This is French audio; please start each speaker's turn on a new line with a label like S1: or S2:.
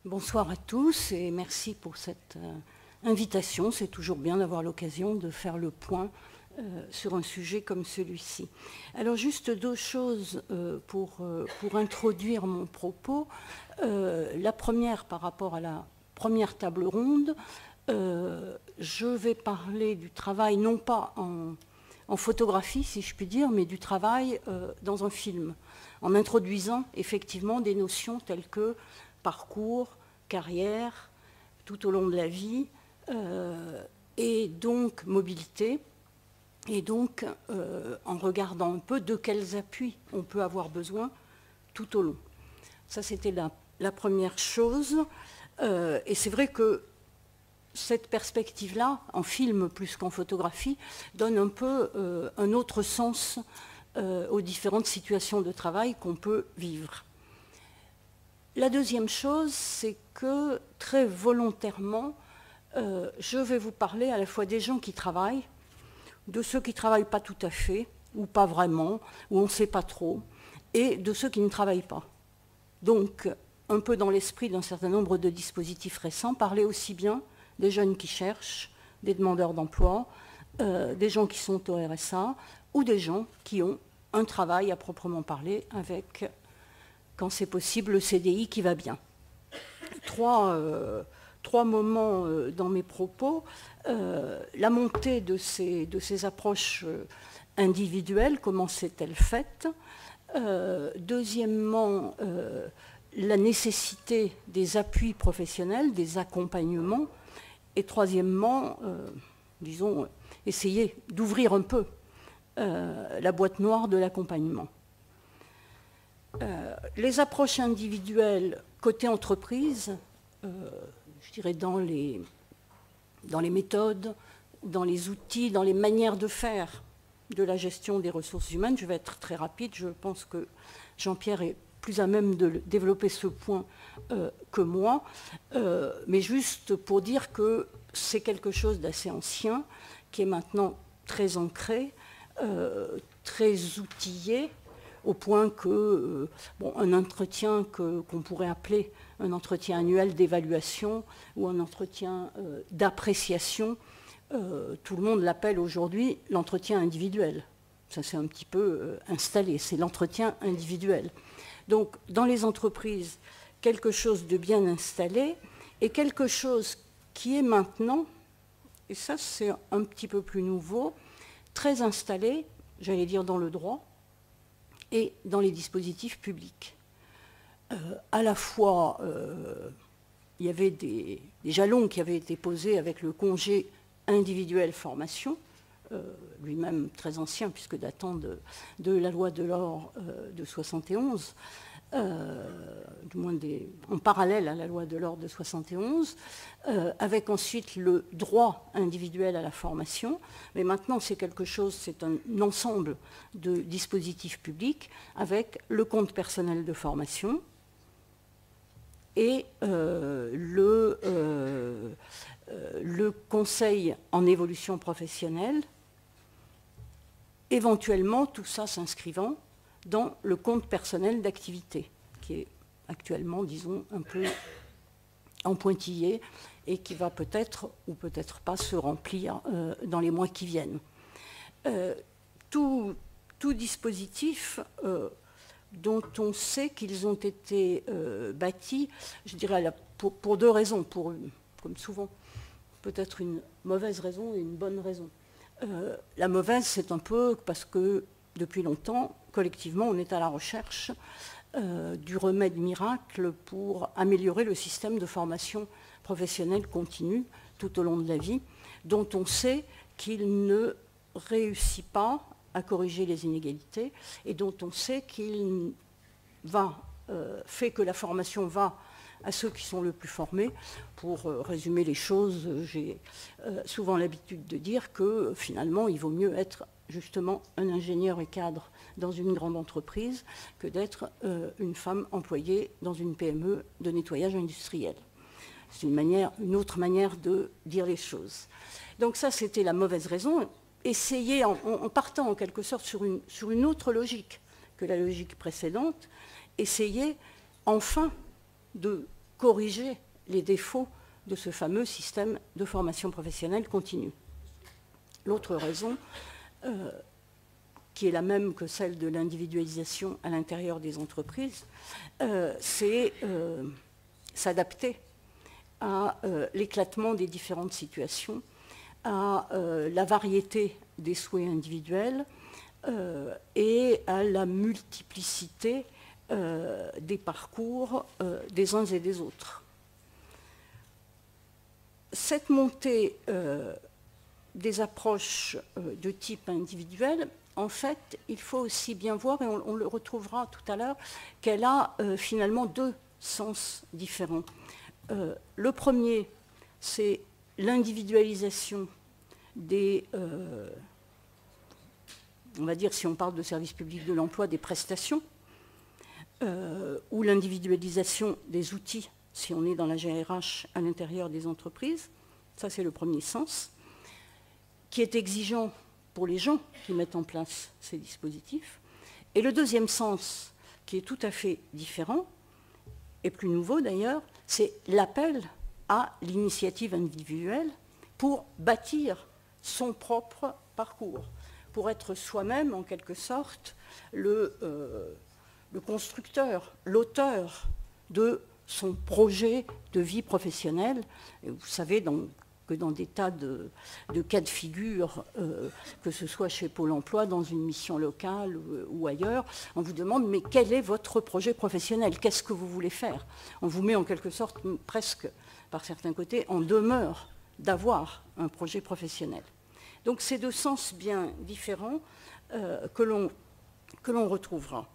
S1: Bonsoir à tous et merci pour cette invitation. C'est toujours bien d'avoir l'occasion de faire le point sur un sujet comme celui-ci. Alors juste deux choses pour introduire mon propos. La première par rapport à la première table ronde, je vais parler du travail non pas en photographie, si je puis dire, mais du travail dans un film, en introduisant effectivement des notions telles que parcours, carrière, tout au long de la vie, et donc mobilité, et donc en regardant un peu de quels appuis on peut avoir besoin tout au long. Ça, c'était la première chose. Et c'est vrai que cette perspective-là, en film plus qu'en photographie, donne un peu un autre sens aux différentes situations de travail qu'on peut vivre. La deuxième chose, c'est que très volontairement, je vais vous parler à la fois des gens qui travaillent, de ceux qui ne travaillent pas tout à fait, ou pas vraiment, ou on ne sait pas trop, et de ceux qui ne travaillent pas. Donc, un peu dans l'esprit d'un certain nombre de dispositifs récents, parler aussi bien des jeunes qui cherchent, des demandeurs d'emploi, des gens qui sont au RSA, ou des gens qui ont un travail à proprement parler avec, quand c'est possible, le CDI qui va bien. Trois moments dans mes propos. La montée de ces approches individuelles, comment s'est-elle faite? Deuxièmement, la nécessité des appuis professionnels, des accompagnements. Et troisièmement, disons, essayer d'ouvrir un peu la boîte noire de l'accompagnement. Les approches individuelles côté entreprise, je dirais dans les méthodes, dans les outils, dans les manières de faire de la gestion des ressources humaines. Je vais être très rapide, je pense que Jean-Pierre est plus à même de développer ce point que moi, mais juste pour dire que c'est quelque chose d'assez ancien, qui est maintenant très ancré, très outillé, au point que un entretien qu'on pourrait appeler un entretien annuel d'évaluation ou un entretien d'appréciation, tout le monde l'appelle aujourd'hui l'entretien individuel. Ça s'est un petit peu installé, c'est l'entretien individuel. Donc dans les entreprises, quelque chose de bien installé et quelque chose qui est maintenant, et ça c'est un petit peu plus nouveau, très installé, j'allais dire dans le droit, et dans les dispositifs publics. À la fois, il y avait des jalons qui avaient été posés avec le congé individuel formation, lui-même très ancien, puisque datant de la loi Delors de 71, du moins en parallèle à la loi Delors de 71, avec ensuite le droit individuel à la formation. Mais maintenant, c'est quelque chose, c'est un ensemble de dispositifs publics avec le compte personnel de formation et le conseil en évolution professionnelle, éventuellement tout ça s'inscrivant dans le compte personnel d'activité, qui est actuellement, disons, un peu en pointillé et qui va peut-être ou peut-être pas se remplir dans les mois qui viennent. Tout dispositif dont on sait qu'ils ont été bâtis, je dirais pour deux raisons, comme souvent, peut-être une mauvaise raison et une bonne raison. La mauvaise, c'est un peu parce que depuis longtemps, collectivement, on est à la recherche du remède miracle pour améliorer le système de formation professionnelle continue tout au long de la vie, dont on sait qu'il ne réussit pas à corriger les inégalités et dont on sait qu'il fait que la formation va à ceux qui sont le plus formés. Pour résumer les choses, j'ai souvent l'habitude de dire que finalement, il vaut mieux être justement un ingénieur et cadre dans une grande entreprise que d'être une femme employée dans une PME de nettoyage industriel. C'est une autre manière de dire les choses. Donc ça, c'était la mauvaise raison. Essayer, en partant en quelque sorte sur une autre logique que la logique précédente, essayer enfin de corriger les défauts de ce fameux système de formation professionnelle continue. L'autre raison, qui est la même que celle de l'individualisation à l'intérieur des entreprises, c'est s'adapter à l'éclatement des différentes situations, à la variété des souhaits individuels et à la multiplicité des parcours des uns et des autres. Cette montée des approches de type individuel, en fait, il faut aussi bien voir, et on le retrouvera tout à l'heure, qu'elle a finalement deux sens différents. Le premier, c'est l'individualisation des, on va dire, si on parle de service public de l'emploi, des prestations, ou l'individualisation des outils, si on est dans la GRH à l'intérieur des entreprises. Ça, c'est le premier sens, qui est exigeant pour les gens qui mettent en place ces dispositifs. Et le deuxième sens, qui est tout à fait différent, et plus nouveau d'ailleurs, c'est l'appel à l'initiative individuelle pour bâtir son propre parcours, pour être soi-même, en quelque sorte, le constructeur, l'auteur de son projet de vie professionnelle. Et vous savez que dans des tas de cas de figure, que ce soit chez Pôle emploi, dans une mission locale ou ailleurs, on vous demande mais quel est votre projet professionnel? Qu'est-ce que vous voulez faire? On vous met en quelque sorte, presque par certains côtés, en demeure d'avoir un projet professionnel. Donc c'est deux sens bien différents que l'on retrouvera.